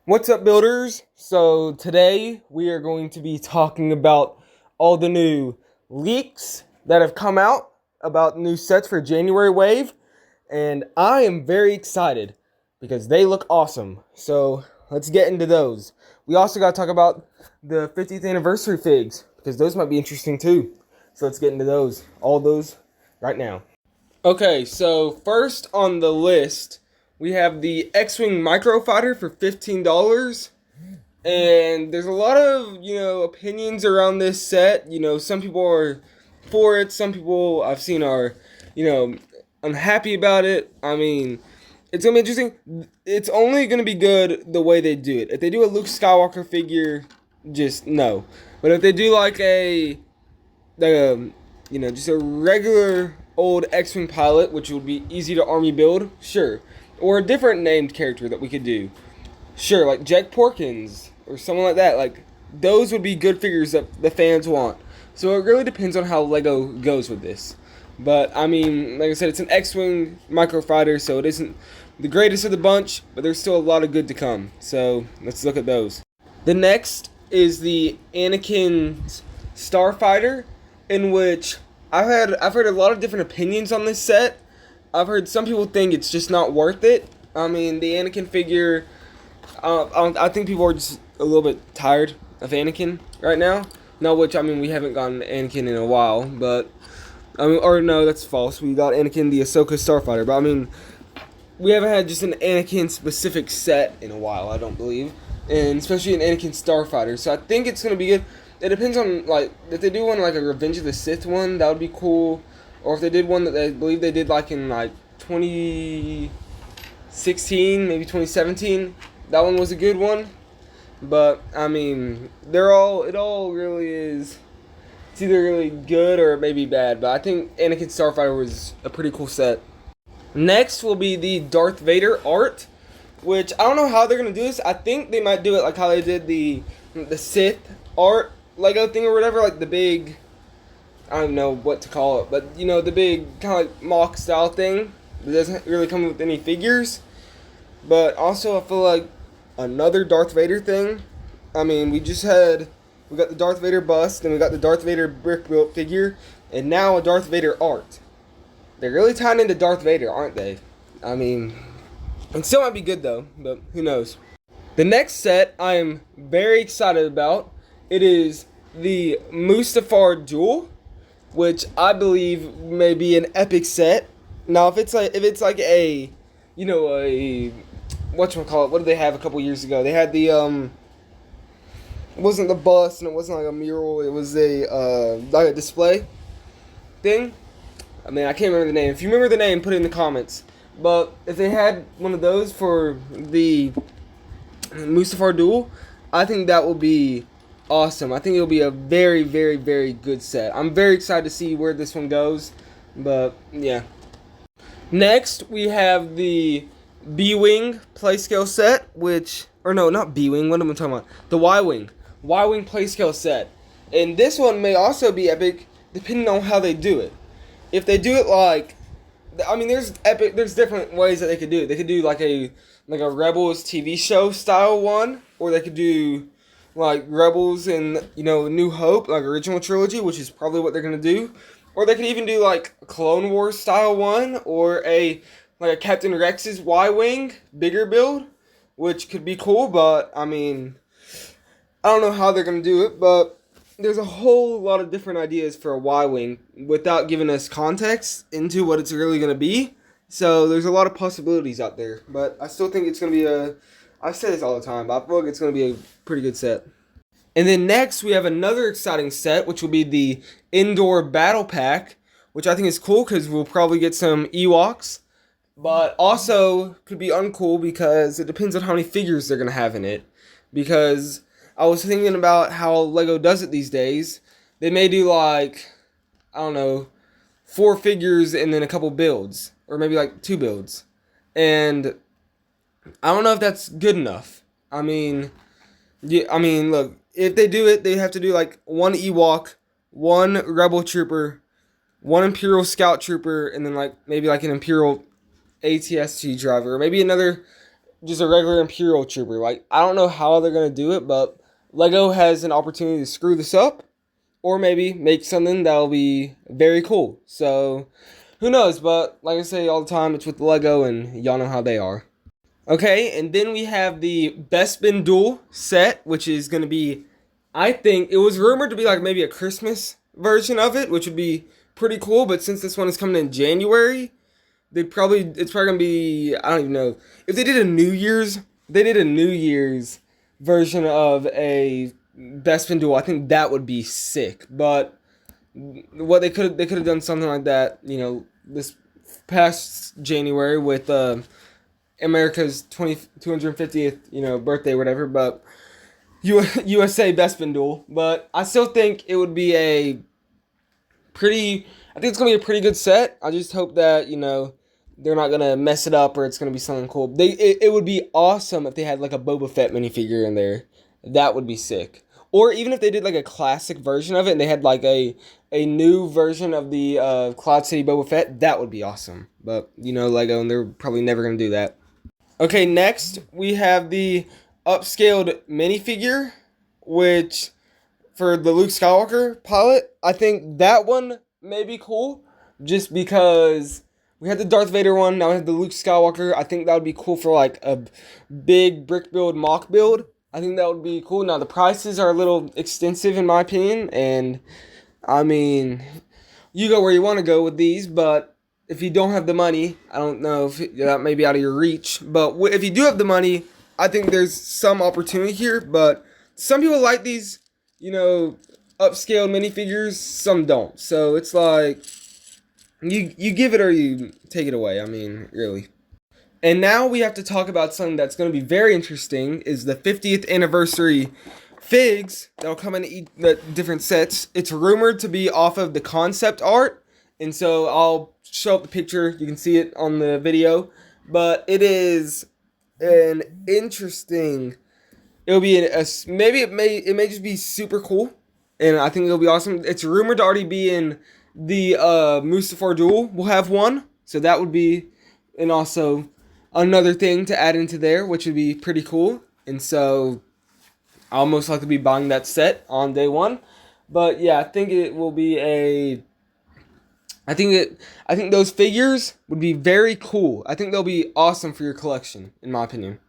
What's up, builders? So, today we are going to be talking about all the new leaks that have come out about new sets for January Wave, and I am very excited because they look awesome. So, let's get into those. We also got to talk about the 50th anniversary figs because those might be interesting too. So, let's get into those, all those right now. Okay, so first on the list, we have the X-Wing Microfighter for $15. And there's a lot of, opinions around this set. Some people are for it, some people I've seen are, unhappy about it. I mean, it's going to be interesting. It's only going to be good the way they do it. If they do a Luke Skywalker figure, just no. But if they do just a regular old X-Wing pilot, which would be easy to army build, sure. Or a different named character that we could do. Sure, like Jack Porkins or someone like that. Like, those would be good figures that the fans want. So it really depends on how LEGO goes with this. But, I mean, like I said, it's an X-Wing microfighter, so it isn't the greatest of the bunch, but there's still a lot of good to come. So, let's look at those. The next is the Anakin Starfighter, in which I've heard a lot of different opinions on this set. I've heard some people think it's just not worth it. I mean, the Anakin figure, I think people are just a little bit tired of Anakin right now. No, which, I mean, we haven't gotten Anakin in a while, but, I mean, or no, that's false. We got Anakin the Ahsoka Starfighter, but I mean, we haven't had just an Anakin specific set in a while, I don't believe. And especially an Anakin Starfighter. So I think it's going to be good. It depends on, like, if they do one like a Revenge of the Sith one, that would be cool. Or if they did one that they believe they did like in like 2016, maybe 2017, that one was a good one. But I mean, it all really is. It's either really good or maybe bad. But I think Anakin Starfighter was a pretty cool set. Next will be the Darth Vader art, which I don't know how they're gonna do this. I think they might do it like how they did the Sith art Lego thing or whatever, like the big, I don't know what to call it, but the big kind of like mock style thing that doesn't really come with any figures. But also, I feel like another Darth Vader thing. I mean, we got the Darth Vader bust, and we got the Darth Vader brick built figure, and now a Darth Vader art. They're really tying into Darth Vader, aren't they? I mean, it still might be good though, but who knows. The next set I am very excited about. It is the Mustafar Duel, which I believe may be an epic set. Now, if it's like a, a whatchamacallit, what did they have a couple years ago? They had the it wasn't the bust and it wasn't like a mural. It was a like a display thing. I mean, I can't remember the name. If you remember the name, put it in the comments. But if they had one of those for the Mustafar Duel, I think that will be awesome. I think it'll be a very, very, very good set. I'm very excited to see where this one goes. But, yeah. Next, we have the B-Wing Playscale set, or no, not B-Wing, what am I talking about? The Y-Wing. Y-Wing Playscale set. And this one may also be epic, depending on how they do it. If they do it like, I mean, there's different ways that they could do it. They could do like a Rebels TV show style one, or they could do like Rebels and New Hope, like original trilogy, which is probably what they're gonna do. Or they could even do like a Clone Wars style one, or a Captain Rex's Y-Wing bigger build, which could be cool. But I mean, I don't know how they're gonna do it, but there's a whole lot of different ideas for a Y-Wing without giving us context into what it's really gonna be. So there's a lot of possibilities out there, but I still think it's gonna be I say this all the time, but I feel like it's gonna be a pretty good set. And then next, we have another exciting set, which will be the Indoor Battle Pack, which I think is cool because we'll probably get some Ewoks, but also could be uncool because it depends on how many figures they're going to have in it. Because I was thinking about how LEGO does it these days. They may do like, I don't know, 4 figures and then a couple builds, or maybe like 2 builds. And I don't know if that's good enough. I mean, look, if they do it, they have to do like 1 Ewok, 1 Rebel Trooper, 1 Imperial Scout Trooper, and then like maybe like an Imperial ATST driver, or maybe another just a regular Imperial Trooper. Like, I don't know how they're gonna do it, but Lego has an opportunity to screw this up, or maybe make something that'll be very cool. So, who knows? But like I say all the time, it's with Lego, and y'all know how they are. Okay, and then we have the Bespin Duel set, which is gonna be, I think it was rumored to be like maybe a Christmas version of it, which would be pretty cool. But since this one is coming in January, it's probably gonna be, I don't even know, if they did a New Year's version of a Bespin Duel. I think that would be sick. But what they could have done something like that, this past January with America's 250th, birthday or whatever. But USA Bespin Duel. But I still think it would be I think it's gonna be a pretty good set. I just hope that they're not gonna mess it up, or it's gonna be something cool. It would be awesome if they had like a Boba Fett minifigure in there. That would be sick. Or even if they did like a classic version of it and they had like a new version of the Cloud City Boba Fett, that would be awesome. But Lego, and they're probably never gonna do that. Okay, next we have the upscaled minifigure, which for the Luke Skywalker pilot, I think that one may be cool, just because we had the Darth Vader one, now we have the Luke Skywalker. I think that would be cool for like a big brick build, mock build. I think that would be cool. Now the prices are a little extensive in my opinion, and I mean, you go where you want to go with these, but if you don't have the money, I don't know if that may be out of your reach. But if you do have the money, I think there's some opportunity here. But some people like these, upscaled minifigures. Some don't. So it's like you give it or you take it away. I mean, really. And now we have to talk about something that's going to be very interesting. Is the 50th anniversary figs that'll come in the different sets. It's rumored to be off of the concept art, and so I'll show up the picture. You can see it on the video, but it is an interesting. It'll be maybe it may just be super cool, and I think it'll be awesome. It's rumored to already be in the Mustafar Duel. We'll have one, so that would be, and also another thing to add into there, which would be pretty cool. And so I'll most likely be buying that set on day one. But yeah, I think it will be I think those figures would be very cool. I think they'll be awesome for your collection, in my opinion.